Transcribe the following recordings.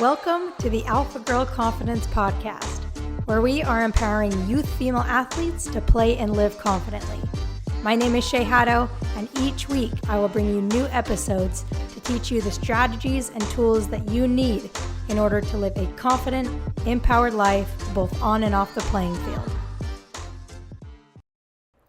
Welcome to the Alpha Girl Confidence Podcast, where we are empowering youth female athletes to play and live confidently. My name is Shay Haddo, and each week I will bring you new episodes to teach you the strategies and tools that you need in order to live a confident, empowered life both on and off the playing field.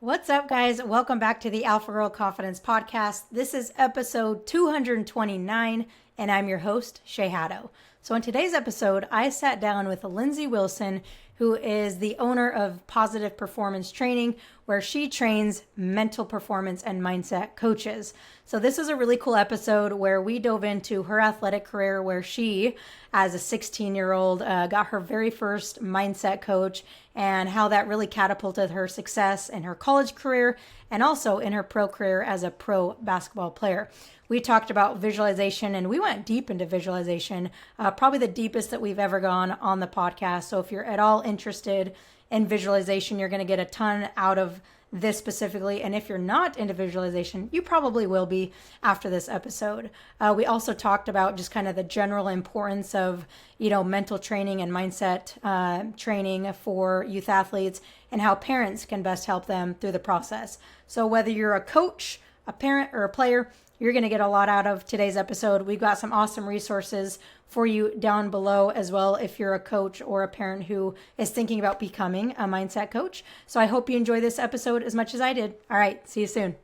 What's up, guys? Welcome back to the Alpha Girl Confidence Podcast. This is episode 229, and I'm your host, Shay Haddo. So in today's episode, I sat down with Lindsey Wilson, who is the owner of Positive Performance Training, where she trains mental performance and mindset coaches. So this is a really cool episode where we dove into her athletic career, where she, as a 16-year-old, got her very first mindset coach, and how that really catapulted her success in her college career and also in her pro career as a pro basketball player. We talked about visualization, and we went deep into visualization, probably the deepest that we've ever gone on the podcast. So if you're at all interested in visualization, you're going to get a ton out of this specifically. And if you're not into visualization, you probably will be after this episode. We also talked about just kind of the general importance of, mental training and mindset training for youth athletes, and how parents can best help them through the process. So whether you're a coach, a parent, or a player, you're going to get a lot out of today's episode. We've got some awesome resources for you down below as well if you're a coach or a parent who is thinking about becoming a mindset coach. So I hope you enjoy this episode as much as I did. All right, see you soon.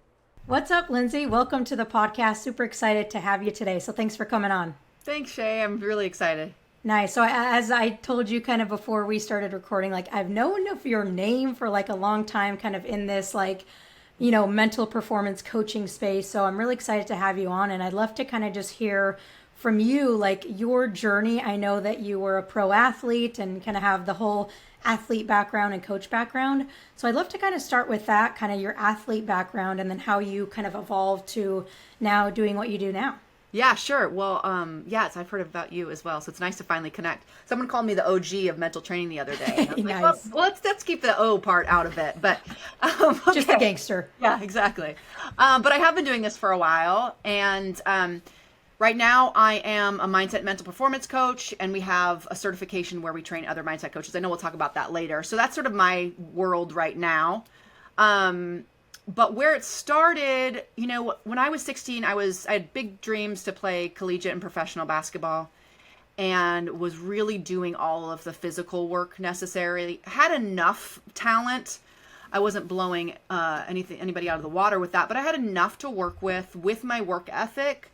What's up, Lindsey? Welcome to the podcast. Super excited to have you today. So thanks for coming on. Thanks, Shay. I'm really excited. Nice. So as I told you kind of before we started recording, I've known of your name for a long time, kind of in this mental performance coaching space. So I'm really excited to have you on, and I'd love to kind of just hear from you, your journey. I know that you were a pro athlete and kind of have the whole athlete background and coach background. So I'd love to kind of start with that, kind of your athlete background, and then how you kind of evolved to now doing what you do now. Yeah, sure. Well, yes, I've heard about you as well. So it's nice to finally connect. Someone called me the OG of mental training the other day. Nice. Well, let's keep the O part out of it. But okay. Just the gangster. Yeah, exactly. But I have been doing this for a while, and right now I am a mindset and mental performance coach, and we have a certification where we train other mindset coaches. I know we'll talk about that later. So that's sort of my world right now. But where it started, when I was 16, I had big dreams to play collegiate and professional basketball, and was really doing all of the physical work necessary. Had enough talent. I wasn't blowing anybody out of the water with that, but I had enough to work with my work ethic.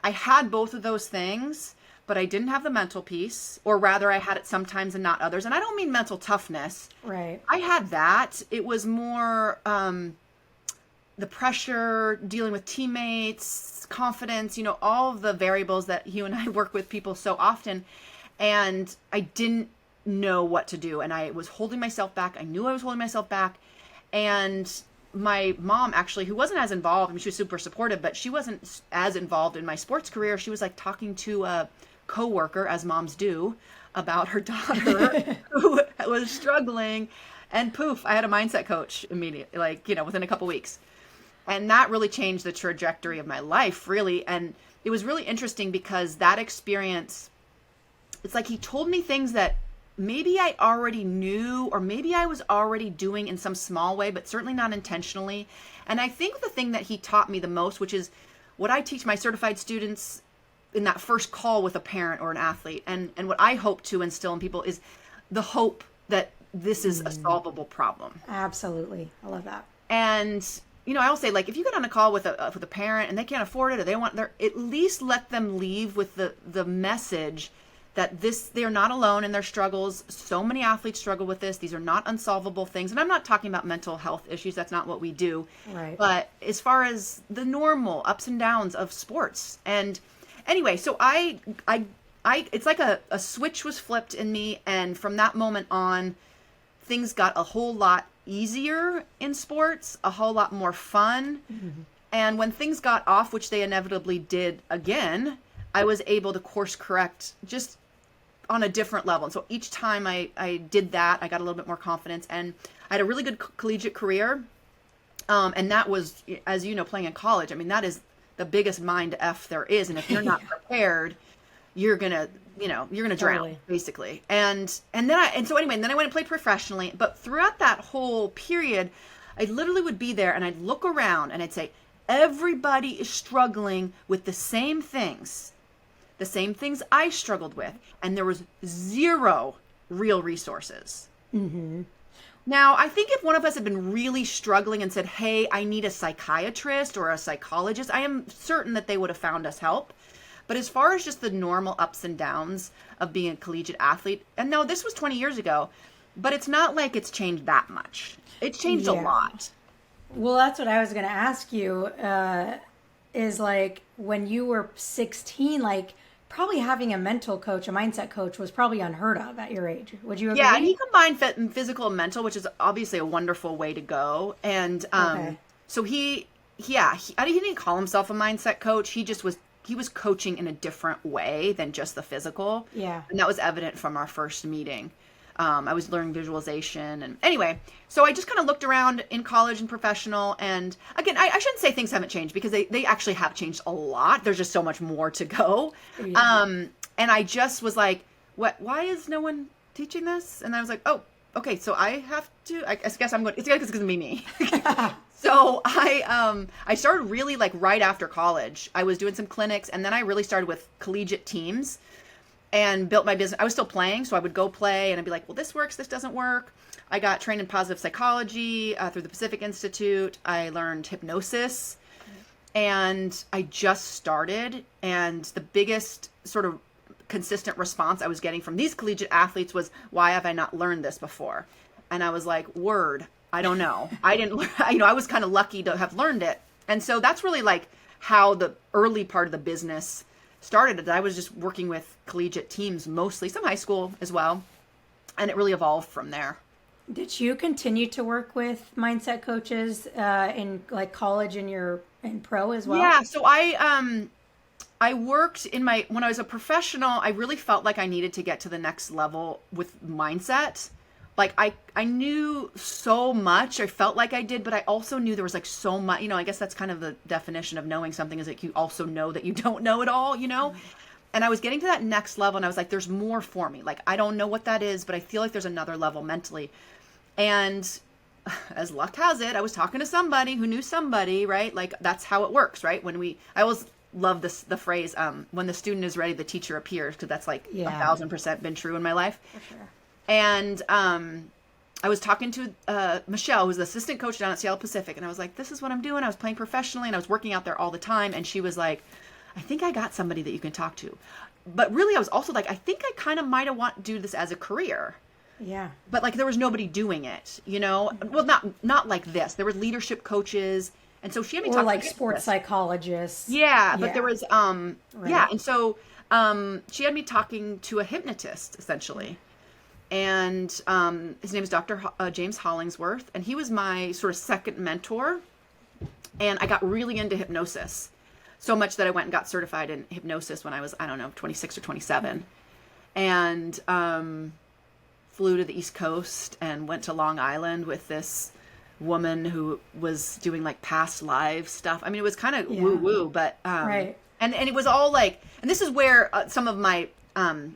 I had both of those things, but I didn't have the mental piece, or rather I had it sometimes and not others. And I don't mean mental toughness. Right. I had that. It was more the pressure, dealing with teammates, confidence, all of the variables that you and I work with people so often. And I didn't know what to do. And I was holding myself back. I knew I was holding myself back. And my mom, actually, who wasn't as involved, she was super supportive, but she wasn't as involved in my sports career. She was talking to a coworker, as moms do, about her daughter who was struggling. And poof, I had a mindset coach immediately, within a couple weeks. And that really changed the trajectory of my life, really. And it was really interesting because that experience, it's he told me things that maybe I already knew, or maybe I was already doing in some small way, but certainly not intentionally. And I think the thing that he taught me the most, which is what I teach my certified students in that first call with a parent or an athlete, and what I hope to instill in people, is the hope that this is a solvable problem. Absolutely. I love that. And I will say, if you get on a call with a parent and they can't afford it, or they want at least let them leave with the message that they're not alone in their struggles. So many athletes struggle with this. These are not unsolvable things. And I'm not talking about mental health issues. That's not what we do. Right. But as far as the normal ups and downs of sports. And anyway, so I it's like a switch was flipped in me. And from that moment on, things got a whole lot easier in sports, a whole lot more fun. Mm-hmm. And when things got off, which they inevitably did again, I was able to course correct just on a different level. And so each time I did that, I got a little bit more confidence, and I had a really good collegiate career. And that was, as you know, playing in college. That is the biggest mind F there is. And if you're not prepared, you're gonna drown, Totally. basically. And then I went and played professionally. But throughout that whole period, I literally would be there and I'd look around and I'd say, everybody is struggling with the same things I struggled with, and there was zero real resources. Mm-hmm. Now, I think if one of us had been really struggling and said, hey, I need a psychiatrist or a psychologist, I am certain that they would have found us help. But as far as just the normal ups and downs of being a collegiate athlete, and no, this was 20 years ago, but it's not like it's changed that much. It's changed a lot. Well, that's what I was going to ask you, is like when you were 16, like probably having a mental coach, a mindset coach was probably unheard of at your age. Would you agree? Yeah, and he combined physical and mental, which is obviously a wonderful way to go. And so he didn't call himself a mindset coach. He was coaching in a different way than just the physical. Yeah. And that was evident from our first meeting. I was learning visualization. And anyway, so I just kind of looked around in college and professional. And again, I shouldn't say things haven't changed, because they actually have changed a lot. There's just so much more to go. Yeah. And I just was like, why is no one teaching this? And I was like, oh, okay, so I have to, I guess I'm going, it's going to be me. So I started really like right after college. I was doing some clinics, and then I really started with collegiate teams and built my business. I was still playing, so I would go play and I'd be like, well, this works, this doesn't work. I got trained in positive psychology through the Pacific Institute. I learned hypnosis, and I just started. And the biggest sort of consistent response I was getting from these collegiate athletes was, why have I not learned this before? And I was like, word, I don't know. I didn't, I was kind of lucky to have learned it. And so that's really like how the early part of the business started. I was just working with collegiate teams, mostly some high school as well. And it really evolved from there. Did you continue to work with mindset coaches in like college and in pro as well? Yeah. So I worked when I was a professional, I really felt like I needed to get to the next level with mindset. Like I knew so much, I felt like I did, but I also knew there was like so much, I guess that's kind of the definition of knowing something, is like you also know that you don't know it all, And I was getting to that next level, and I was like, there's more for me. Like, I don't know what that is, but I feel like there's another level mentally. And as luck has it, I was talking to somebody who knew somebody, right? Like, that's how it works, right? I always love the phrase, when the student is ready, the teacher appears, because that's like 1,000% been true in my life. For sure. And I was talking to Michelle, who's the assistant coach down at Seattle Pacific, and I was like, this is what I'm doing. I was playing professionally, and I was working out there all the time. And she was like, I think I got somebody that you can talk to. But really, I was also like, I think I kind of might have want to do this as a career. Yeah. But like, there was nobody doing it, Well, not like this. There were leadership coaches. And so she had me talk like sports psychologists. Yeah. But there was, right. Yeah. And so she had me talking to a hypnotist, essentially. And his name is Dr. James Hollingsworth. And he was my sort of second mentor. And I got really into hypnosis. So much that I went and got certified in hypnosis when I was, 26 or 27. And flew to the East Coast and went to Long Island with this woman who was doing like past life stuff. I mean, it was kind of woo-woo, but... right. And it was all like... And this is where some of my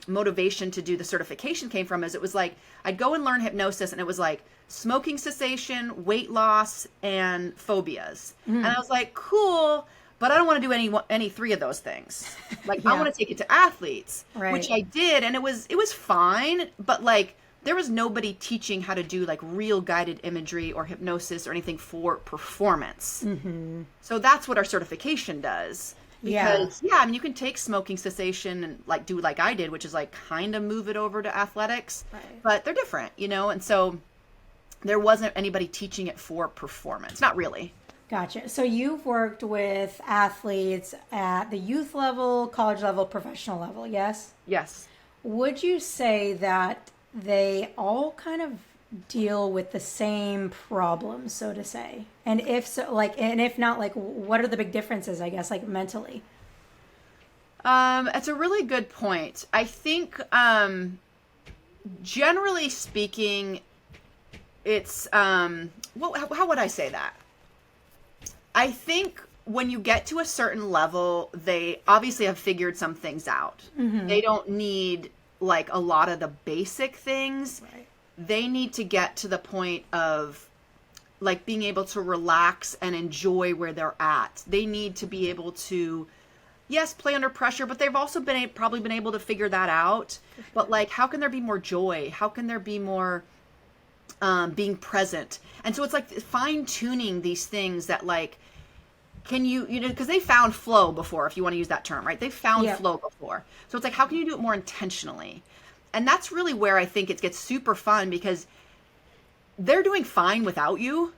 motivation to do the certification came from, is it was like, I'd go and learn hypnosis, and it was like smoking cessation, weight loss, and phobias. And I was like, cool... But I don't want to do any three of those things. Like, I want to take it to athletes, which I did. And it was fine. But like, there was nobody teaching how to do like real guided imagery or hypnosis or anything for performance. Mm-hmm. So that's what our certification does. Because, I mean, you can take smoking cessation and like do like I did, which is like kind of move it over to athletics. Right. But they're different, And so there wasn't anybody teaching it for performance. Not really. Gotcha. So you've worked with athletes at the youth level, college level, professional level, yes? Yes. Would you say that they all kind of deal with the same problems, so to say? And if so, like, and if not, like, what are the big differences, I guess, like mentally? It's a really good point. I think, generally speaking, it's, how would I say that? I think when you get to a certain level, they obviously have figured some things out. They don't need like a lot of the basic things. Right. They need to get to the point of like being able to relax and enjoy where they're at. They need to be able to, yes, play under pressure, but they've also probably been able to figure that out. But like, how can there be more joy? How can there be more being present? And so it's like fine tuning these things that like, can you know, because they found flow before, if you want to use that term, right? They found flow before. So it's like, how can you do it more intentionally? And that's really where I think it gets super fun, because they're doing fine without you,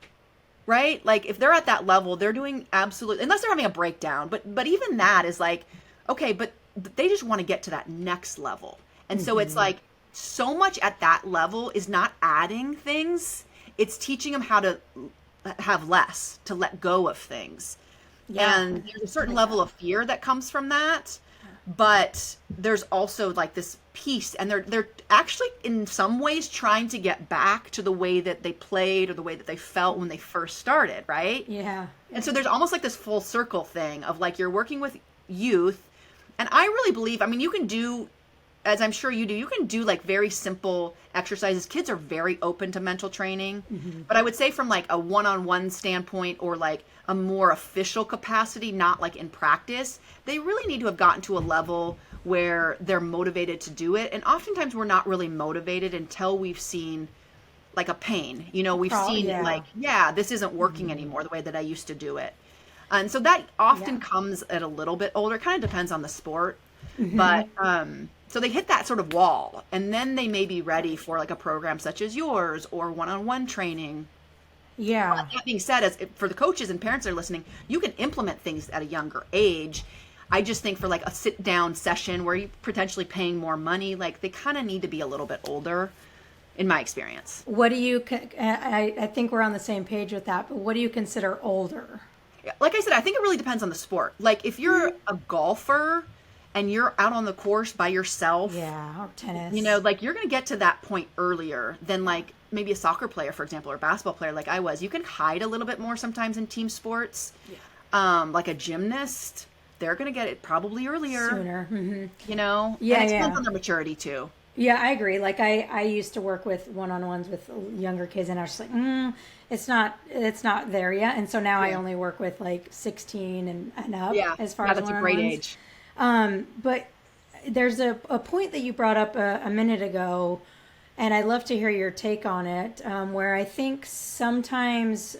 right? Like if they're at that level, they're doing absolutely, unless they're having a breakdown. But even that is like, okay, but they just want to get to that next level. And so it's like so much at that level is not adding things. It's teaching them how to have less, to let go of things. Yeah. And there's a certain level of fear that comes from that. But there's also like this piece, and they're actually in some ways trying to get back to the way that they played or the way that they felt when they first started, right? Yeah. And so there's almost like this full circle thing of like you're working with youth. And I really believe, I mean, you can do, as I'm sure you do, you can do like very simple exercises. Kids are very open to mental training. But I would say from like a one-on-one standpoint or like a more official capacity, not like in practice, they really need to have gotten to a level where they're motivated to do it. And oftentimes we're not really motivated until we've seen like a pain. You know, we've seen like, this isn't working anymore the way that I used to do it. And so that often comes at a little bit older. It kind of depends on the sport. But so they hit that sort of wall, and then they may be ready for like a program such as yours or one-on-one training. Yeah. But that being said, as for the coaches and parents that are listening, you can implement things at a younger age. I just think for like a sit-down session where you're potentially paying more money, like they kind of need to be a little bit older, in my experience. What do you? I think we're on the same page with that. But what do you consider older? Like I said, I think it really depends on the sport. Like if you're a golfer and you're out on the course by yourself, or tennis, you know, like you're going to get to that point earlier than like maybe a soccer player, for example, or a basketball player like I was. You can hide a little bit more sometimes in team sports. Like a gymnast, they're going to get it probably earlier. Sooner. You know? Yeah, and it depends on their maturity too. Yeah, I agree. Like I used to work with one-on-ones with younger kids, and I was just like, it's not there yet. And so now I only work with like 16 and up as far as that's a great age. But there's a point that you brought up a minute ago, and I'd love to hear your take on it, where I think sometimes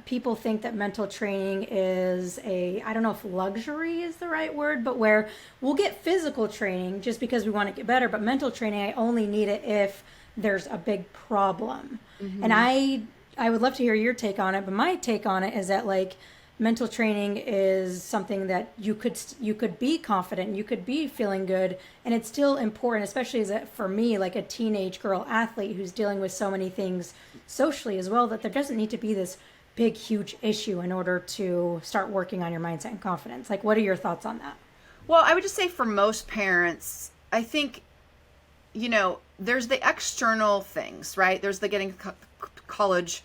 people think that mental training is I don't know if luxury is the right word, but where we'll get physical training just because we want to get better, but mental training, I only need it if there's a big problem. And I would love to hear your take on it, but my take on it is that like mental training is something that you could be confident, you could be feeling good, and it's still important, especially as for me, like a teenage girl athlete who's dealing with so many things socially as well, that there doesn't need to be this big, huge issue in order to start working on your mindset and confidence. Like, what are your thoughts on that? Well, I would just say for most parents, I think, you know, there's the external things, right? There's the getting college,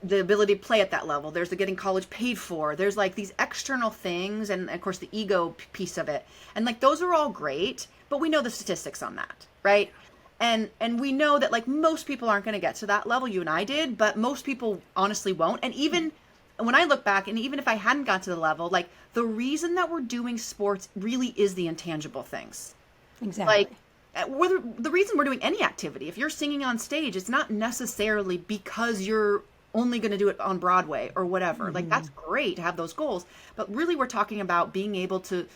the ability to play at that level. There's the getting college paid for. There's like these external things, and of course the ego piece of it. And like those are all great, but we know the statistics on that, right? And we know that like most people aren't going to get to that level. You and I did, but most people honestly won't. And even when I look back, and even if I hadn't got to the level, like the reason that we're doing sports really is the intangible things. Exactly. Like the reason we're doing any activity, if you're singing on stage, it's not necessarily because you're only going to do it on Broadway or whatever. Like that's great to have those goals, but really we're talking about being able to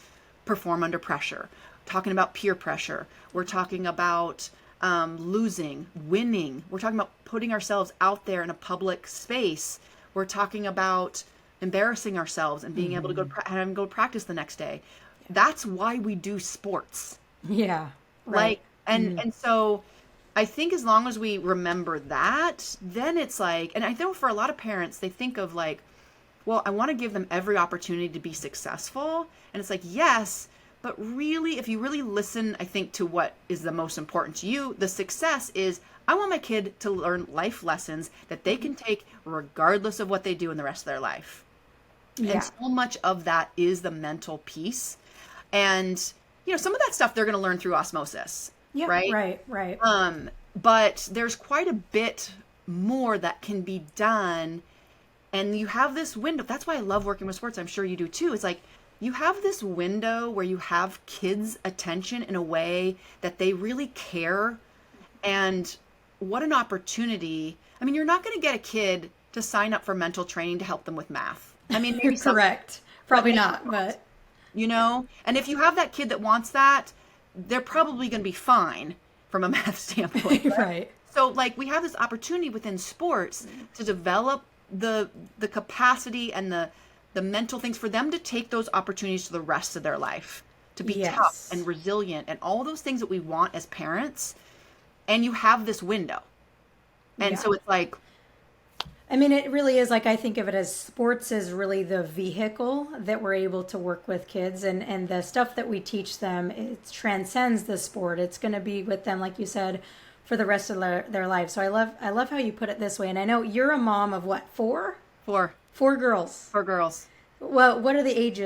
perform under pressure, talking about peer pressure. We're talking about losing, winning. We're talking about putting ourselves out there in a public space. We're talking about embarrassing ourselves and being able to go practice the next day. That's why we do sports. Yeah. Right. Like, and so I think as long as we remember that, then it's like, and I know for a lot of parents, they think of like, well, I want to give them every opportunity to be successful. And it's like, yes, but really, if you really listen, I think to what is the most important to you, the success is, I want my kid to learn life lessons that they can take regardless of what they do in the rest of their life. Yeah. And so much of that is the mental piece. And, some of that stuff they're going to learn through osmosis, Yeah. right? Right. But there's quite a bit more that can be done. And you have this window. That's why I love working with sports. I'm sure you do too. It's like you have this window where you have kids' attention in a way that they really care. And what an opportunity. I mean, you're not going to get a kid to sign up for mental training to help them with math. I mean, maybe correct. Probably not, but and if you have that kid that wants that, they're probably going to be fine from a math standpoint. Right. So like we have this opportunity within sports to develop the capacity and the mental things for them to take those opportunities to the rest of their life, to be tough and resilient and all those things that we want as parents. And you have this window. And so it's like, I mean, it really is, like, I think of it as sports is really the vehicle that we're able to work with kids, and the stuff that we teach them, it transcends the sport. It's going to be with them, like you said, for the rest of their life. So I love how you put it this way. And I know you're a mom of what, four? Four girls. Four girls. Well, what are the age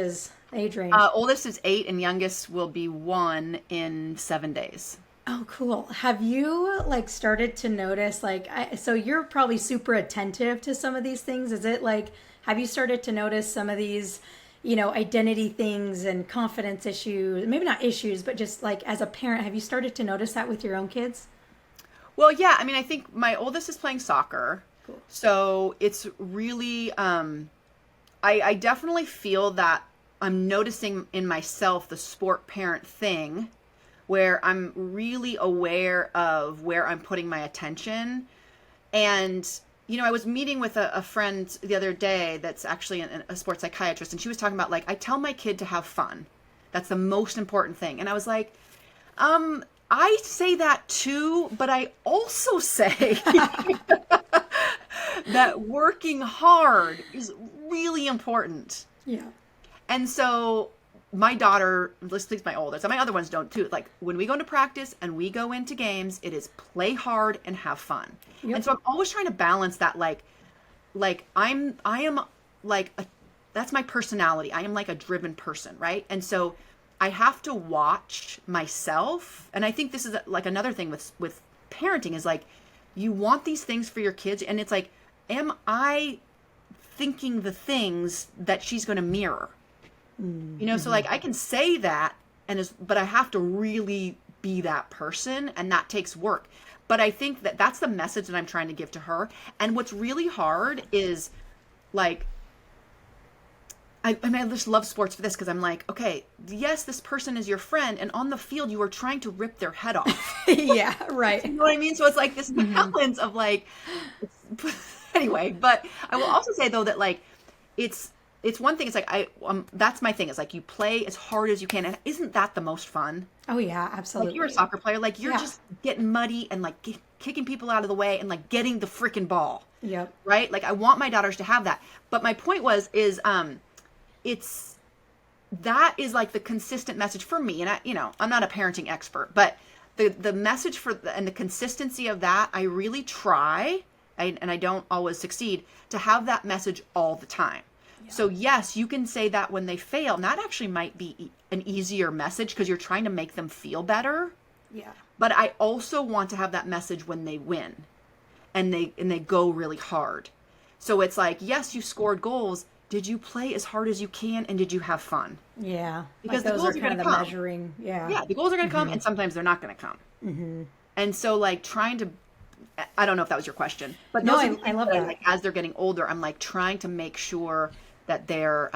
range? Oldest is 8 and youngest will be 1 in 7 days. Oh, cool. Have you started to notice, so you're probably super attentive to some of these things. Is it have you started to notice some of these, identity things and confidence issues, maybe not issues, but just as a parent, have you started to notice that with your own kids? Well, yeah. I mean, I think my oldest is playing soccer. Cool. So it's really, I definitely feel that I'm noticing in myself the sport parent thing, where I'm really aware of where I'm putting my attention. And, I was meeting with a friend the other day that's actually a sports psychiatrist, and she was talking about, I tell my kid to have fun. That's the most important thing. And I was like, I say that too, but I also say that working hard is really important. Yeah. And so my daughter, let's think my oldest, and my other ones don't too. When we go into practice and we go into games, it is play hard and have fun. Yep. And so I'm always trying to balance that. That's my personality. I am a driven person, right? And so I have to watch myself. And I think this is another thing with parenting is you want these things for your kids. And it's am I thinking the things that she's going to mirror? So I can say that, but I have to really be that person, and that takes work. But I think that's the message that I'm trying to give to her. And what's really hard is I just love sports for this, because I'm okay, yes, this person is your friend, and on the field you are trying to rip their head off. Yeah, right. You know what I mean? So it's this balance of anyway. But I will also say though that it's one thing. It's that's my thing. It's you play as hard as you can, and isn't that the most fun? Oh yeah, absolutely. You're a soccer player. You're just getting muddy and kicking people out of the way and getting the freaking ball. Yep. Right. I want my daughters to have that. But my point it's that is the consistent message for me. And I'm not a parenting expert, but the message and the consistency of that, I really try, and I don't always succeed, to have that message all the time. So yes, you can say that when they fail, and that actually might be an easier message because you're trying to make them feel better. Yeah. But I also want to have that message when they win and they go really hard. So it's yes, you scored goals. Did you play as hard as you can, and did you have fun? Yeah. Because those the goals are kind of the come. measuring. Yeah. Yeah, the goals are going to come, and sometimes they're not going to come. Mm-hmm. And so trying to, I don't know if that was your question, but no, I love that. As they're getting older, I'm trying to make sure that they're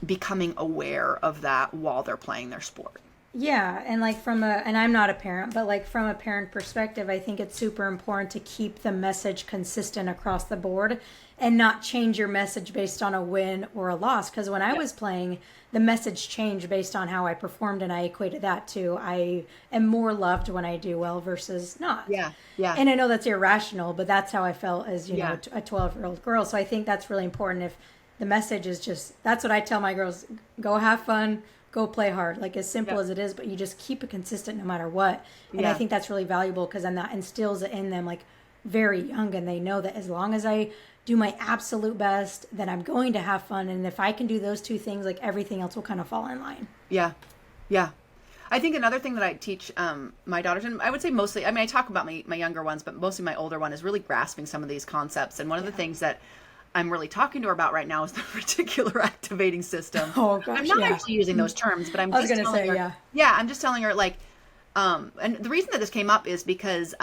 becoming aware of that while they're playing their sport. Yeah, and and I'm not a parent, but from a parent perspective, I think it's super important to keep the message consistent across the board and not change your message based on a win or a loss. Because when I was playing, the message changed based on how I performed, and I equated that to I am more loved when I do well versus not. Yeah. And I know that's irrational, but that's how I felt as, a 12-year-old girl. So I think that's really important. If the message is just, that's what I tell my girls, go have fun, go play hard, as simple as it is, but you just keep it consistent no matter what. And I think that's really valuable, because then that instills it in them very young, and they know that as long as I do my absolute best, then I'm going to have fun. And if I can do those two things, like everything else will kind of fall in line. Yeah. Yeah. I think another thing that I teach my daughters, and I would say mostly, I mean, I talk about my younger ones, but mostly my older one is really grasping some of these concepts. And one of the things that I'm really talking to her about right now is the reticular activating system. Oh gosh, I'm not actually using those terms, but I'm just telling her. Yeah, I'm just telling her like, and the reason that this came up is because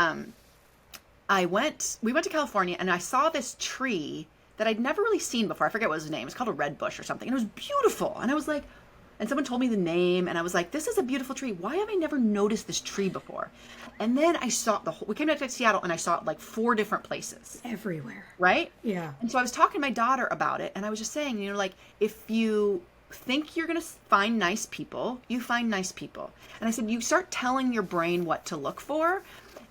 we went to California and I saw this tree that I'd never really seen before. I forget what his name. It's called a red bush or something. And it was beautiful. And I was like, and someone told me the name and I was like, this is a beautiful tree. Why have I never noticed this tree before? And then I saw we came back to Seattle and I saw it like 4 different places. Everywhere. Right? Yeah. And so I was talking to my daughter about it and I was just saying, you know, like if you think you're going to find nice people, you find nice people. And I said, you start telling your brain what to look for.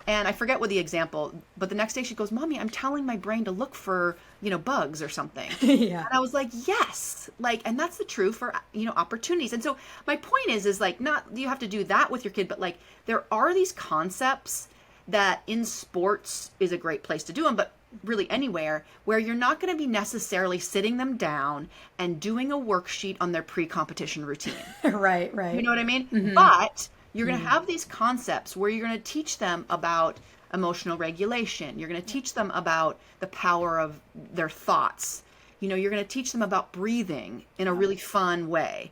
And I forget what the example, but the next day she goes, Mommy, I'm telling my brain to look for, you know, bugs or something. Yeah. And I was like, yes, like, and that's the truth for, you know, opportunities. And so my point is like, not, you have to do that with your kid, but like, there are these concepts that in sports is a great place to do them, but really anywhere where you're not going to be necessarily sitting them down and doing a worksheet on their pre-competition routine. Right. You know what I mean? Mm-hmm. But you're going to have these concepts where you're going to teach them about emotional regulation. You're going to teach them about the power of their thoughts. You know, you're going to teach them about breathing in a really fun way.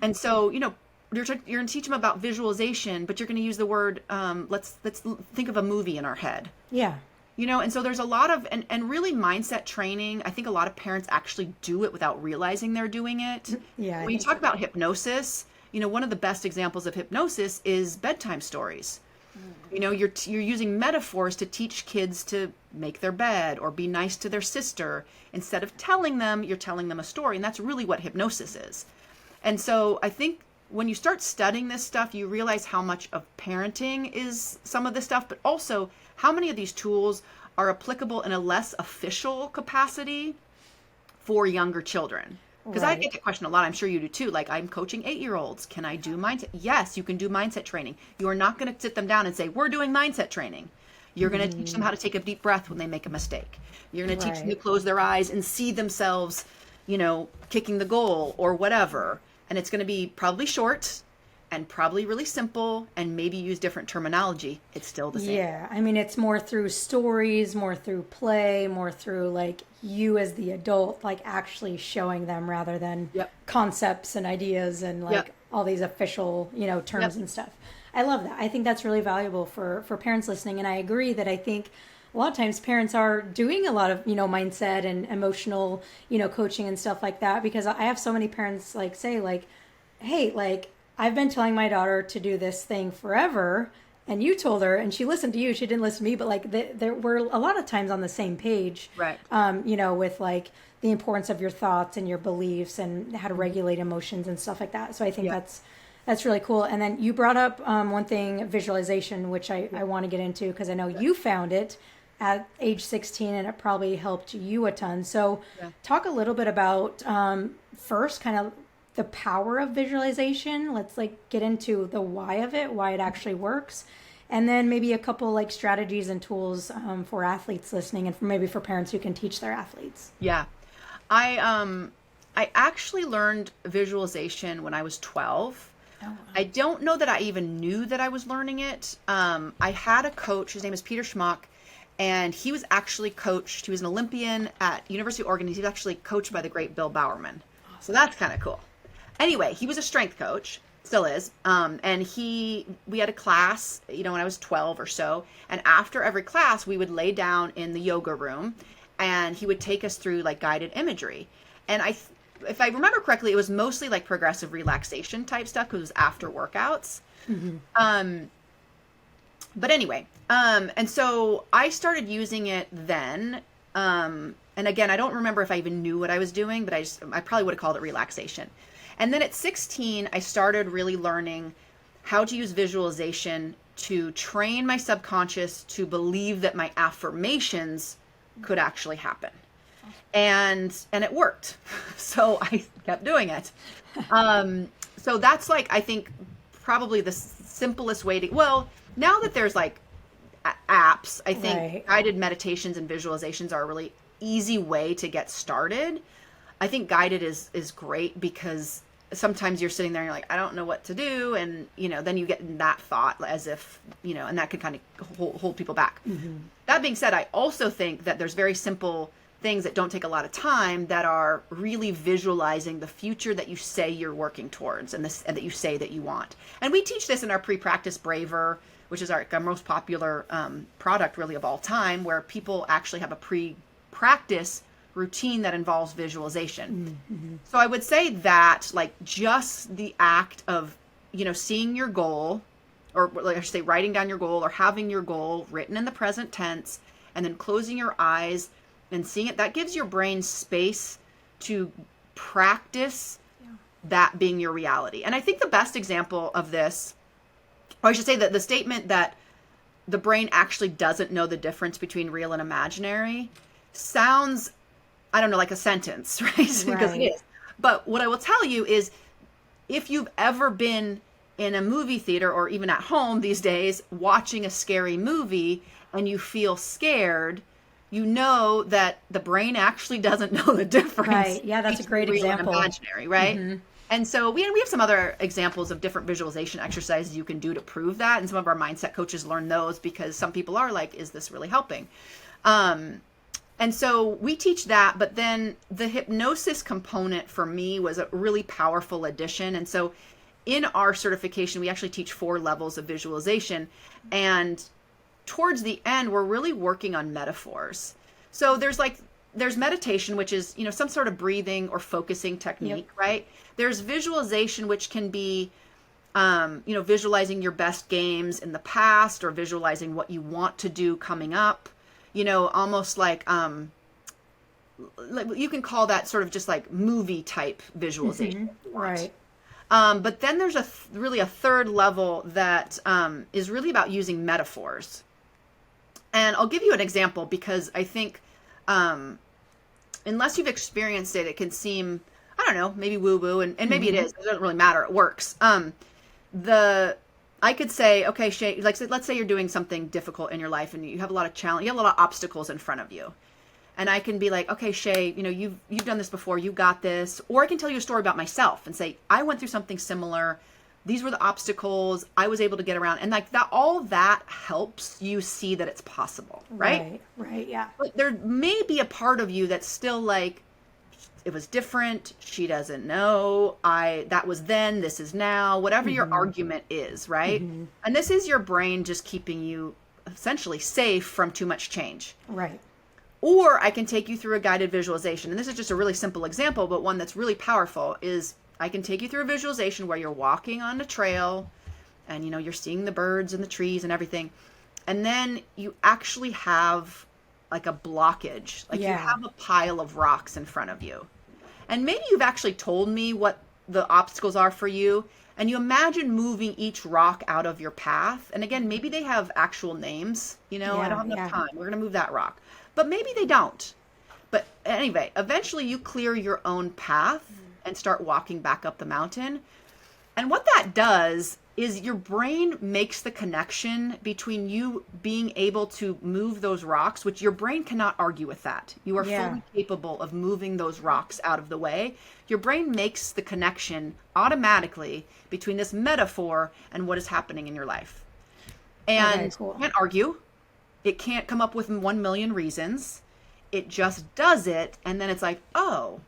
And so, you know, you're going to teach them about visualization, but you're going to use the word, let's think of a movie in our head. Yeah. You know, and so there's a lot of, and really mindset training. I think a lot of parents actually do it without realizing they're doing it. Yeah. When you talk about hypnosis, you know, one of the best examples of hypnosis is bedtime stories. You know, you're using metaphors to teach kids to make their bed or be nice to their sister. Instead of telling them, you're telling them a story. And that's really what hypnosis is. And so I think when you start studying this stuff, you realize how much of parenting is some of this stuff, but also how many of these tools are applicable in a less official capacity for younger children. Because I get the question a lot. I'm sure you do too. Like, I'm coaching 8-year-olds. Can I do mindset? Yes, you can do mindset training. You are not going to sit them down and say, we're doing mindset training. You're going to teach them how to take a deep breath when they make a mistake. You're going to teach them to close their eyes and see themselves, you know, kicking the goal or whatever. And it's going to be probably short and probably really simple and maybe use different terminology. It's still the same. Yeah. I mean, it's more through stories, more through play, more through like you as the adult, like actually showing them rather than concepts and ideas and like all these official, you know, terms and stuff. I love that. I think that's really valuable for parents listening. And I agree that I think a lot of times parents are doing a lot of, you know, mindset and emotional, you know, coaching and stuff like that, because I have so many parents like say like, hey, like, I've been telling my daughter to do this thing forever, and you told her, and she listened to you. She didn't listen to me, but like there were a lot of times on the same page, right? You know, with like the importance of your thoughts and your beliefs and how to regulate emotions and stuff like that. So I think that's really cool. And then you brought up one thing, visualization, which I want to get into because I know you found it at age 16 and it probably helped you a ton. So talk a little bit about first kind of the power of visualization. Let's like get into the why of it, why it actually works. And then maybe a couple like strategies and tools for athletes listening and maybe for parents who can teach their athletes. Yeah. I actually learned visualization when I was 12. Oh, wow. I don't know that I even knew that I was learning it. I had a coach, his name is Peter Schmock, and he was actually coached. He was an Olympian at University of Oregon. He was actually coached by the great Bill Bowerman. Awesome. So that's kind of cool. Anyway, he was a strength coach, still is. And we had a class, you know, when I was 12 or so. And after every class, we would lay down in the yoga room and he would take us through like guided imagery. And if I remember correctly, it was mostly like progressive relaxation type stuff because it was after workouts. Mm-hmm. But anyway, and so I started using it then. And again, I don't remember if I even knew what I was doing, but I probably would have called it relaxation. And then at 16, I started really learning how to use visualization to train my subconscious to believe that my affirmations could actually happen. And it worked. So I kept doing it. So that's like, I think probably the simplest way to, well, now that there's like apps, I think guided meditations and visualizations are a really easy way to get started, I think guided is great, because sometimes you're sitting there and you're like, I don't know what to do. And, then you get in that thought as if, and that could kind of hold people back. That being said, I also think that there's very simple things that don't take a lot of time that are really visualizing the future that you say you're working towards, and that you say that you want. And we teach this in our pre-practice Braver, which is our most popular product really of all time, where people actually have a pre-practice routine that involves visualization. So I would say that, like, just the act of, seeing your goal, or like I should say, writing down your goal or having your goal written in the present tense, and then closing your eyes and seeing it, that gives your brain space to practice that being your reality. And I think the best example of this, or I should say that the statement that the brain actually doesn't know the difference between real and imaginary sounds, I don't know, like a sentence, right? Because it is. But what I will tell you is, if you've ever been in a movie theater, or even at home these days, watching a scary movie and you feel scared, you know that the brain actually doesn't know the difference. Right. Yeah, that's a great real example. And imaginary, right? And so we have some other examples of different visualization exercises you can do to prove that. And some of our mindset coaches learn those, because some people are like, is this really helping? And so we teach that, but then the hypnosis component for me was a really powerful addition. And so in our certification, we actually teach 4 levels of visualization. And towards the end, we're really working on metaphors. So there's meditation, which is, some sort of breathing or focusing technique, right? There's visualization, which can be, visualizing your best games in the past, or visualizing what you want to do coming up, almost like you can call that sort of just like movie type visualization. Right. But then there's really a third level that is really about using metaphors. And I'll give you an example, because I think unless you've experienced it, it can seem, I don't know, maybe woo-woo, and maybe it is. It doesn't really matter. It works. I could say, okay, Shay, like, let's say you're doing something difficult in your life, and you have a lot of challenge, you have a lot of obstacles in front of you. And I can be like, okay, Shay, you've done this before, you got this. Or I can tell you a story about myself and say, I went through something similar. These were the obstacles. I was able to get around. And like that, all that helps you see that it's possible, right? Right, yeah. But there may be a part of you that's still like, it was different. She doesn't know. That was then, this is now, whatever your argument is, right? And this is your brain just keeping you essentially safe from too much change. Right. Or I can take you through a guided visualization. And this is just a really simple example, but one that's really powerful is I can take you through a visualization where you're walking on a trail and, you're seeing the birds and the trees and everything. And then you actually have like a blockage, like you have a pile of rocks in front of you. And maybe you've actually told me what the obstacles are for you. And you imagine moving each rock out of your path. And again, maybe they have actual names, I don't have enough time. We're going to move that rock. But maybe they don't. But anyway, eventually you clear your own path and start walking back up the mountain. And what that does is your brain makes the connection between you being able to move those rocks, which your brain cannot argue with that. You are fully capable of moving those rocks out of the way. Your brain makes the connection automatically between this metaphor and what is happening in your life. And you can't argue. It can't come up with 1 million reasons. It just does it. And then it's like, oh,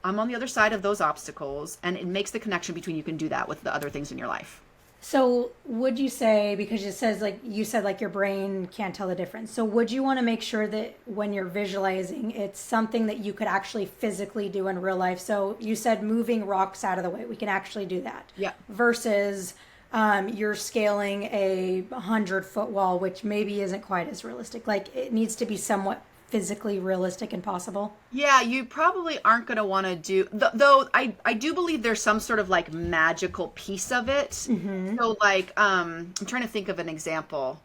I'm on the other side of those obstacles. And it makes the connection between you can do that with the other things in your life. So would you say, because it says, like you said, like your brain can't tell the difference. So would you want to make sure that when you're visualizing, it's something that you could actually physically do in real life? So you said moving rocks out of the way. We can actually do that. Yeah. Versus you're scaling a 100-foot wall, which maybe isn't quite as realistic. Like it needs to be somewhat physically realistic and possible. Yeah, you probably aren't going to want to do, though I do believe there's some sort of like magical piece of it. So like, I'm trying to think of an example.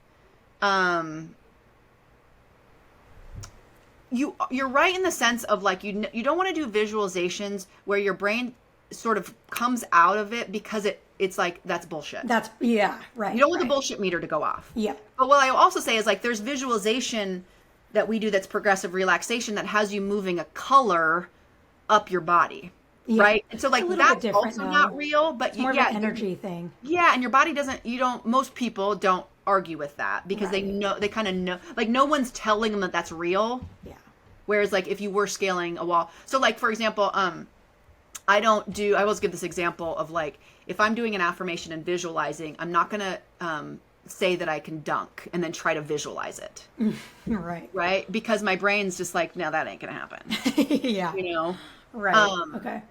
You're right in the sense of like, you don't want to do visualizations where your brain sort of comes out of it because it's like, that's bullshit. Right. You don't want the bullshit meter to go off. Yeah. But what I also say is like, there's visualization that we do that's progressive relaxation that has you moving a color up your body. Yeah. Right. And so It's a like little bit that's different also though. not real, but It's more of an energy thing. Yeah, and your body doesn't, most people don't argue with that because Right. they kind of know, like no one's telling them that that's real. Yeah. Whereas like if you were scaling a wall, so like for example, I always give this example of like, if I'm doing an affirmation and visualizing, I'm not going to say that I can dunk and then try to visualize it. Right. Right. Because my brain's just like, no, that ain't going to happen. Yeah. Right. Okay.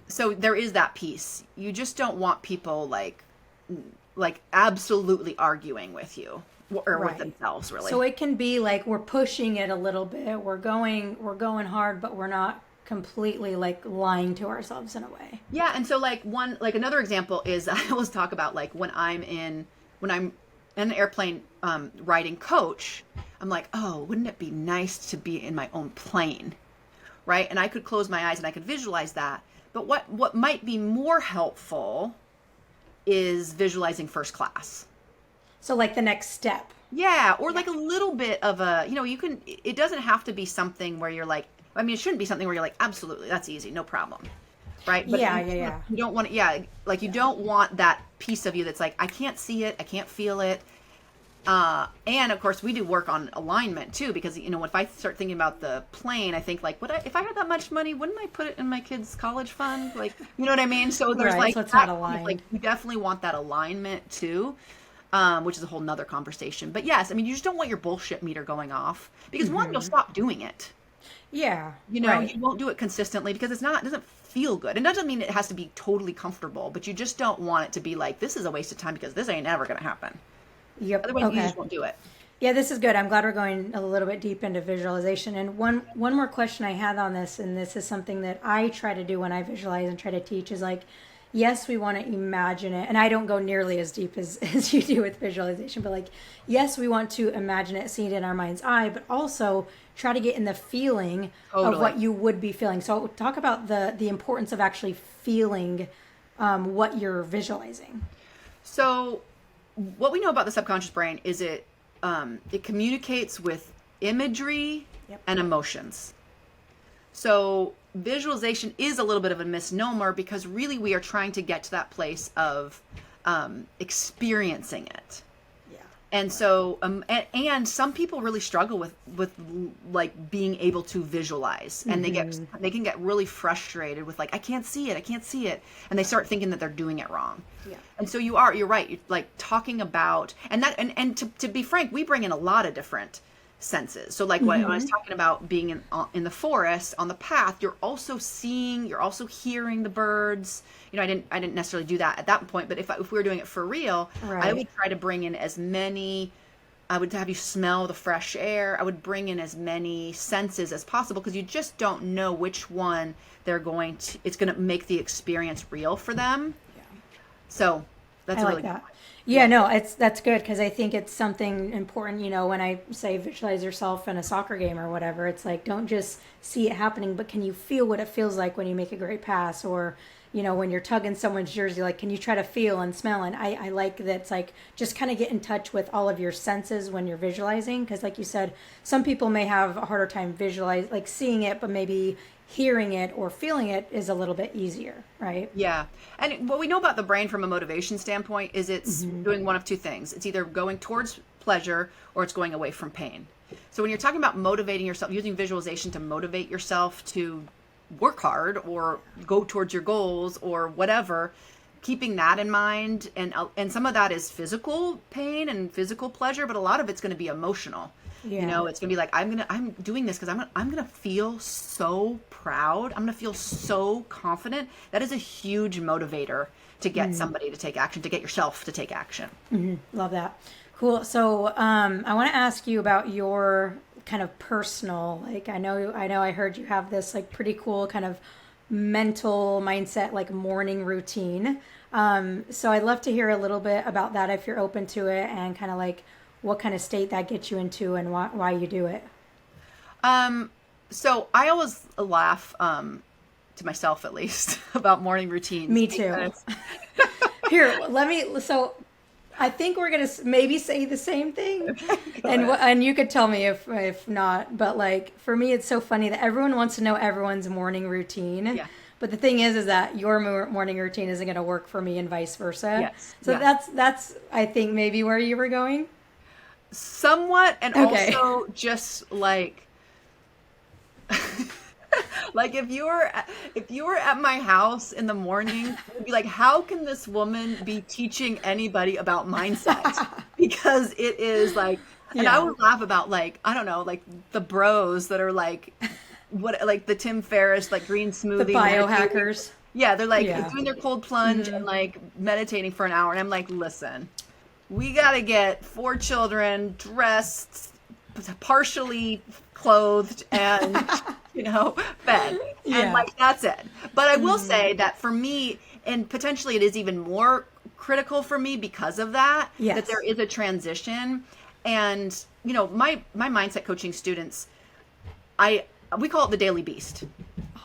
So there is that piece. You just don't want people like absolutely arguing with you or with themselves, really. So it can be like we're pushing it a little bit. We're going hard, but we're not completely like lying to ourselves in a way. Yeah, and so like another example is I always talk about like when I'm in an airplane riding coach, I'm like, oh, wouldn't it be nice to be in my own plane, right? And I could close my eyes and I could visualize that. But what might be more helpful is visualizing first class. So like the next step. Yeah, or like a little bit of a, it doesn't have to be something where you're like, I mean, it shouldn't be something where you're like, absolutely, that's easy, no problem. Right? But yeah. You don't want it, you don't want that piece of you that's like, I can't see it, I can't feel it. And of course we do work on alignment too, because if I start thinking about the plane, I think like, if I had that much money, wouldn't I put it in my kids' college fund? Like, you know what I mean? So there's so it's not aligned. Like you definitely want that alignment too, which is a whole nother conversation. But yes, I mean, you just don't want your bullshit meter going off because one, you'll stop doing it. Yeah. You won't do it consistently because it doesn't feel good. And that doesn't mean it has to be totally comfortable, but you just don't want it to be like, this is a waste of time because this ain't ever going to happen. Yep. Otherwise, you just won't do it. Yeah, this is good. I'm glad we're going a little bit deep into visualization. And one more question I had on this, and this is something that I try to do when I visualize and try to teach, is like, yes, we want to imagine it. And I don't go nearly as deep as you do with visualization, but like, yes, we want to imagine it, see it in our mind's eye, but also try to get in the feeling of what you would be feeling. So talk about the importance of actually feeling what you're visualizing. So what we know about the subconscious brain is it communicates with imagery and emotions. So visualization is a little bit of a misnomer because really we are trying to get to that place of experiencing it. Yeah. And so and some people really struggle with like being able to visualize, and they can get really frustrated with like, I can't see it, and they start thinking that they're doing it wrong. Yeah. And so you're right. You're like talking about, and to be frank, we bring in a lot of different senses. So like when I was talking about being in the forest on the path, you're also seeing, you're also hearing the birds. I didn't necessarily do that at that point, but if we were doing it for real, I would try to bring in as many. I would have you smell the fresh air. I would bring in as many senses as possible because you just don't know which one it's going to make the experience real for them. Yeah. So that's I really like that. good. Yeah, no, that's good because I think it's something important. When I say visualize yourself in a soccer game or whatever, it's like, don't just see it happening, but can you feel what it feels like when you make a great pass, or when you're tugging someone's jersey, like, can you try to feel and smell? And I like that it's like, just kind of get in touch with all of your senses when you're visualizing. Because like you said, some people may have a harder time seeing it, but maybe hearing it or feeling it is a little bit easier, right? Yeah. And what we know about the brain from a motivation standpoint is it's doing one of two things. It's either going towards pleasure or it's going away from pain. So when you're talking about motivating yourself, using visualization to motivate yourself to work hard or go towards your goals or whatever, keeping that in mind, and some of that is physical pain and physical pleasure, but a lot of it's going to be emotional. Yeah. It's going to be like, I'm doing this because I'm going to feel so proud. I'm going to feel so confident. That is a huge motivator to get somebody to take action, to get yourself to take action. Love that. Cool. So I want to ask you about your kind of personal, like, I know I heard you have this like pretty cool kind of mental mindset, like morning routine. So I'd love to hear a little bit about that if you're open to it, and kind of like what kind of state that gets you into and why you do it. So I always laugh, to myself at least, about morning routines. Me too. Here, so I think we're gonna maybe say the same thing, and you could tell me if not. But like for me, it's so funny that everyone wants to know everyone's morning routine. Yeah. But the thing is that your morning routine isn't going to work for me, and vice versa. Yes. So Yeah. that's I think maybe where you were going. Somewhat, and Okay. also just like like if you were at my house in the morning, you'd be like, how can this woman be teaching anybody about mindset? Because it is like, and I Yeah. would laugh about like, I don't know, like the bros that are like what like the Tim Ferriss like green The smoothie meditating. biohackers. Yeah, they're like Yeah. doing their cold plunge and like meditating for an hour, and I'm like, listen, we got to get 4 children dressed, partially clothed, and fed, and Yeah. like that's it. But I will say that for me, and potentially it is even more critical for me because of that, that Yes. there is a transition. And my mindset coaching students, we call it the daily beast,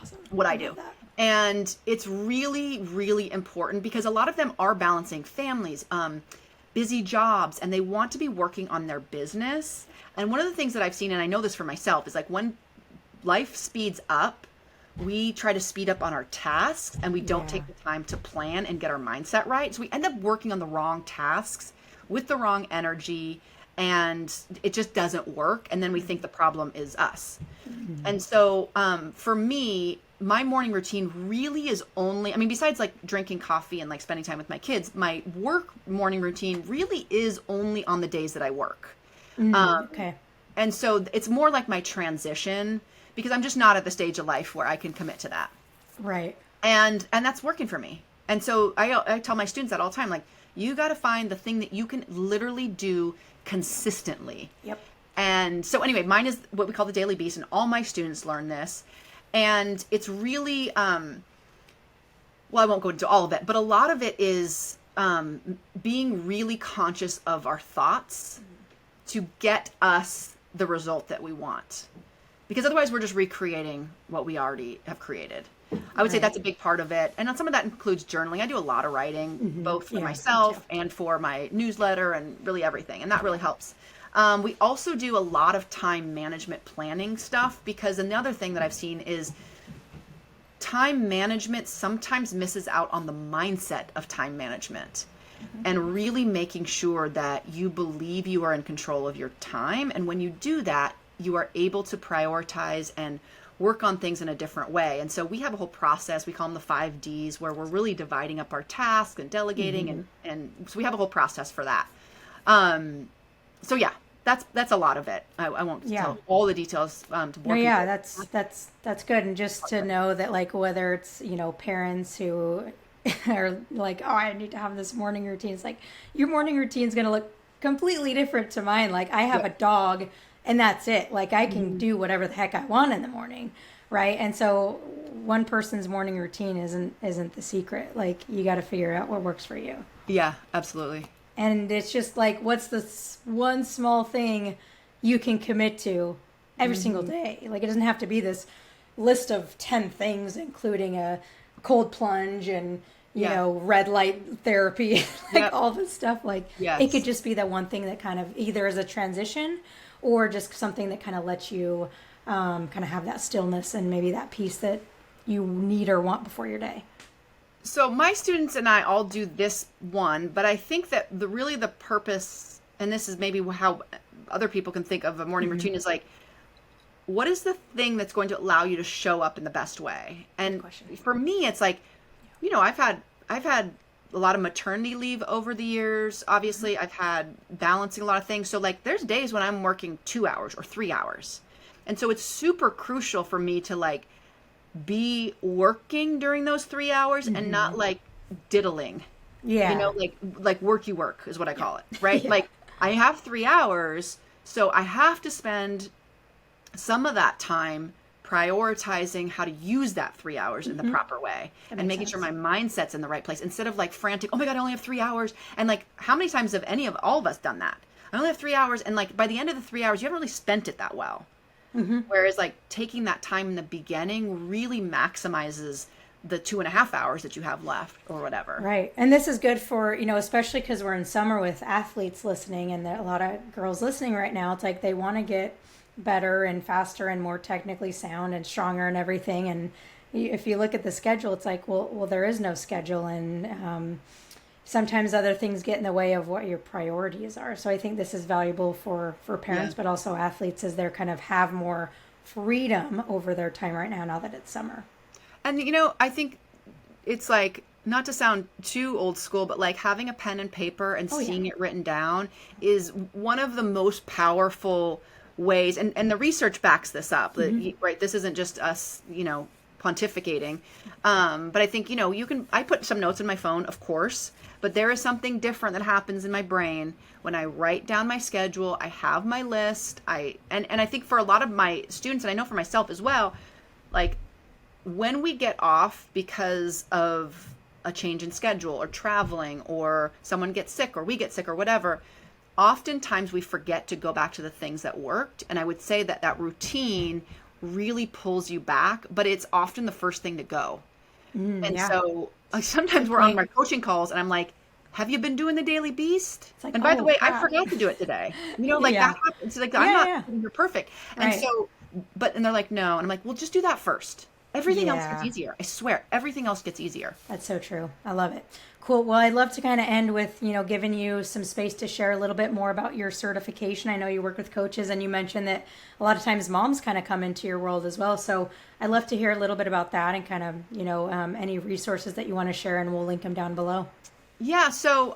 Awesome. what I love do. that. And it's really, really important because a lot of them are balancing families, busy jobs, and they want to be working on their business. And one of the things that I've seen, and I know this for myself, is like when life speeds up, we try to speed up on our tasks and we don't Yeah. take the time to plan and get our mindset right. So we end up working on the wrong tasks with the wrong energy, and it just doesn't work. And then we think the problem is us. And so for me, my morning routine really is only, I mean, besides like drinking coffee and like spending time with my kids, my work morning routine really is only on the days that I work. Okay. And so it's more like my transition because I'm just not at the stage of life where I can commit to that. Right. And that's working for me. And so I tell my students that all the time, like, you got to find the thing that you can literally do consistently. Yep. And so anyway, mine is what we call the daily beast, and all my students learn this. And it's really, well, I won't go into all of it, but a lot of it is being really conscious of our thoughts to get us the result that we want. Because otherwise we're just recreating what we already have created. I would say Right. that's a big part of it. And some of that includes journaling. I do a lot of writing, both for Yeah, me myself too. and for my newsletter and really everything. And that really helps. We also do a lot of time management planning stuff because another thing that I've seen is time management sometimes misses out on the mindset of time management and really making sure that you believe you are in control of your time. And when you do that, you are able to prioritize and work on things in a different way. And so we have a whole process, we call them the 5Ds, where we're really dividing up our tasks and delegating and so we have a whole process for that. So yeah, that's a lot of it. I won't Yeah. tell all the details to bore No, yeah, people. that's good. And just to know that, like, whether it's parents who are like, oh, I need to have this morning routine. It's like your morning routine is gonna look completely different to mine. Like I have a dog, and that's it. Like I can do whatever the heck I want in the morning, right? And so one person's morning routine isn't the secret. Like you got to figure out what works for you. Yeah, absolutely. And it's just like, what's the one small thing you can commit to every single day? Like, it doesn't have to be this list of 10 things, including a cold plunge and, red light therapy, like Yep. all this stuff. Like, Yes. it could just be that one thing that kind of either is a transition or just something that kind of lets you kind of have that stillness and maybe that peace that you need or want before your day. So my students and I all do this one, but I think that the purpose, and this is maybe how other people can think of a morning routine, is like, what is the thing that's going to allow you to show up in the best way? And question. for me, it's like, I've had a lot of maternity leave over the years. Obviously, I've had balancing a lot of things. So like, there's days when I'm working 2 hours or 3 hours. And so it's super crucial for me to like be working during those 3 hours and not like diddling. Yeah. Like worky work is what I call it, right? Yeah. Like I have 3 hours, so I have to spend some of that time prioritizing how to use that 3 hours in the proper way and making sure my mindset's in the right place instead of like frantic, oh my God, I only have 3 hours. And like, how many times have all of us done that? I only have 3 hours. And like, by the end of the 3 hours, you haven't really spent it that well. Whereas like taking that time in the beginning really maximizes the 2.5 hours that you have left or whatever. Right. And this is good for, especially because we're in summer with athletes listening, and there are a lot of girls listening right now. It's like they want to get better and faster and more technically sound and stronger and everything. And if you look at the schedule, it's like, well, there is no schedule. And sometimes other things get in the way of what your priorities are. So I think this is valuable for parents, but also athletes, as they're kind of have more freedom over their time right now that it's summer. And, I think it's like, not to sound too old school, but like having a pen and paper and seeing it written down is one of the most powerful ways. And the research backs this up, right? This isn't just us, pontificating. But I think, I put some notes in my phone, of course, but there is something different that happens in my brain when I write down my schedule. I have my list. And I think for a lot of my students, and I know for myself as well, like, when we get off because of a change in schedule or traveling or someone gets sick or we get sick or whatever, oftentimes we forget to go back to the things that worked. And I would say that routine really pulls you back, but it's often the first thing to go. So like, sometimes we're on our coaching calls and I'm like, have you been doing the Daily Beast? Like, and by the way, crap, I forgot to do it today. That happens. Like, I'm not saying you're perfect. And so, and they're like, no. And I'm like, well, just do that first. Everything else gets easier. I swear, everything else gets easier. That's so true. I love it. Cool. Well, I'd love to kind of end with, giving you some space to share a little bit more about your certification. I know you work with coaches, and you mentioned that a lot of times moms kind of come into your world as well. So I'd love to hear a little bit about that and kind of, any resources that you want to share, and we'll link them down below. Yeah. So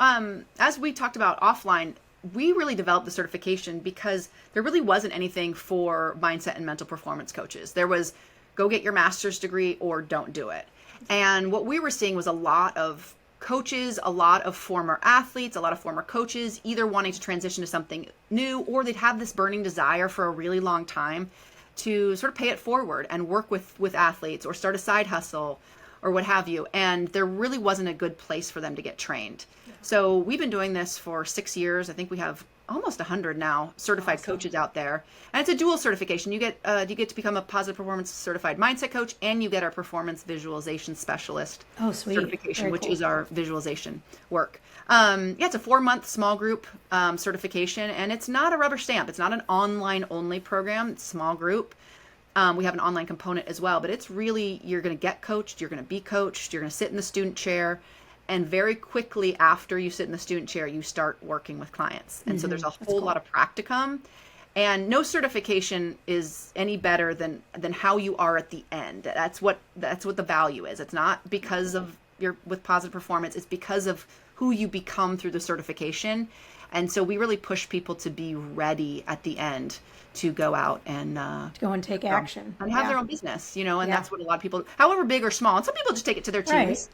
as we talked about offline, we really developed the certification because there really wasn't anything for mindset and mental performance coaches. There was, go get your master's degree or don't do it. And what we were seeing was a lot of coaches, a lot of former athletes, a lot of former coaches, either wanting to transition to something new, or they'd have this burning desire for a really long time to sort of pay it forward and work with athletes or start a side hustle or what have you. And there really wasn't a good place for them to get trained. So we've been doing this for 6 years. I think we have almost 100 now certified coaches out there. And it's a dual certification. You get to become a positive performance certified mindset coach, and you get our performance visualization specialist certification, which is our visualization work. It's a 4-month small group certification, and it's not a rubber stamp. It's not an online only program. It's small group. We have an online component as well, but it's really, you're going to get coached, you're going to be coached, you're going to sit in the student chair. And very quickly after you sit in the student chair, you start working with clients. And so there's a whole lot of practicum, and no certification is any better than how you are at the end. That's what the value is. It's not because of with positive performance. It's because of who you become through the certification. And so we really push people to be ready at the end to go out and to go and take action and have their own business, and that's what a lot of people, however big or small, and some people just take it to their teams.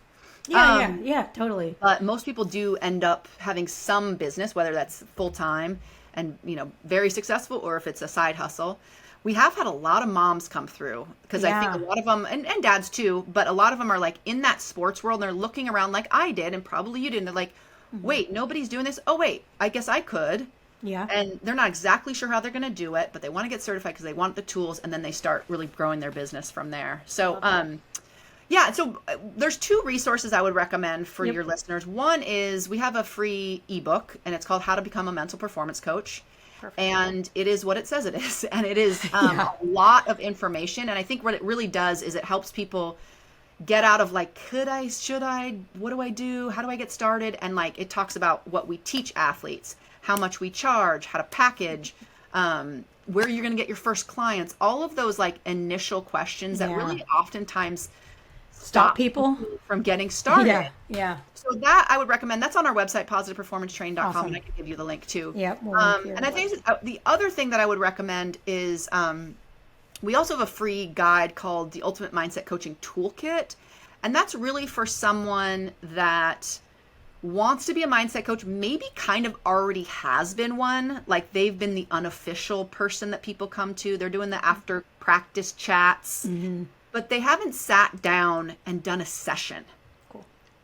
Right. Yeah, totally. But most people do end up having some business, whether that's full-time and, very successful, or if it's a side hustle. We have had a lot of moms come through because I think a lot of them, and dads too, but a lot of them are like in that sports world, and they're looking around like I did, and probably you did. And they're like, wait, nobody's doing this. Oh, wait, I guess I could. Yeah. And they're not exactly sure how they're going to do it, but they want to get certified because they want the tools, and then they start really growing their business from there. So, so there's 2 resources I would recommend for your listeners. One is we have a free ebook, and it's called How to Become a Mental Performance Coach. Perfect. And it is what it says it is. And it is a lot of information. And I think what it really does is it helps people get out of like, should I, what do I do? How do I get started? And like, it talks about what we teach athletes, how much we charge, how to package, where you're going to get your first clients, all of those like initial questions that really oftentimes stop people from getting started. Yeah. So that I would recommend. That's on our website, positiveperformancetrain.com, and I can give you the link too. Yeah. And I think the other thing that I would recommend is we also have a free guide called the Ultimate Mindset Coaching Toolkit, and that's really for someone that wants to be a mindset coach, maybe kind of already has been one, like they've been the unofficial person that people come to. They're doing the after practice chats. But they haven't sat down and done a session,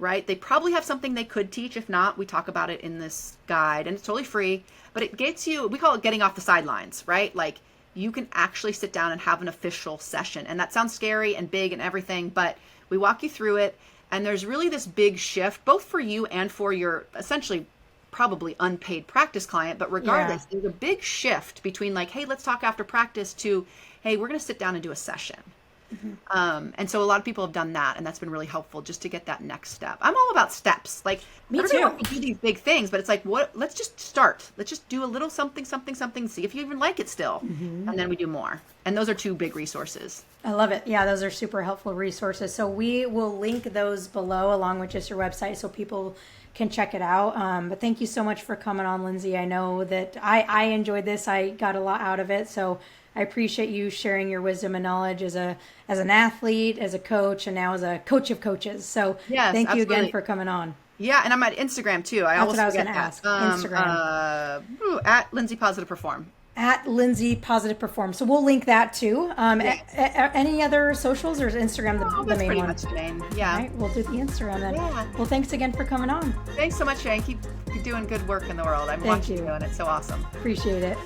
right? They probably have something they could teach. If not, we talk about it in this guide, and it's totally free, but it gets you, we call it getting off the sidelines, right? Like you can actually sit down and have an official session. And that sounds scary and big and everything, but We walk you through it. And there's really this big shift, both for you and for your essentially probably unpaid practice client. But regardless, there's a big shift between like, hey, let's talk after practice to, hey, we're going to sit down and do a session. And so a lot of people have done that, and that's been really helpful just to get that next step. I'm all about steps. Like, Me everybody too. wants to do these big things, but it's like, let's just start. Let's just do a little something, see if you even like it still. And then we do more. And those are two big resources. I love it. Yeah, those are super helpful resources. So we will link those below along with just your website so people can check it out. But thank you so much for coming on, Lindsey. I know that I enjoyed this. I got a lot out of it. So I appreciate you sharing your wisdom and knowledge as an athlete, as a coach, and now as a coach of coaches. So yes, thank you absolutely. again for coming on. Yeah, and I'm at Instagram too. That's what I was going to ask. Instagram. At Lindsey Positive Perform. At Lindsey Positive Perform. So we'll link that too. Any other socials, or is Instagram the main pretty one? much the main. Yeah. All right, we'll do the Instagram then. Yeah. Well, thanks again for coming on. Thanks so much, Shane. Keep doing good work in the world. I'm watching you doing it. So awesome. Appreciate it.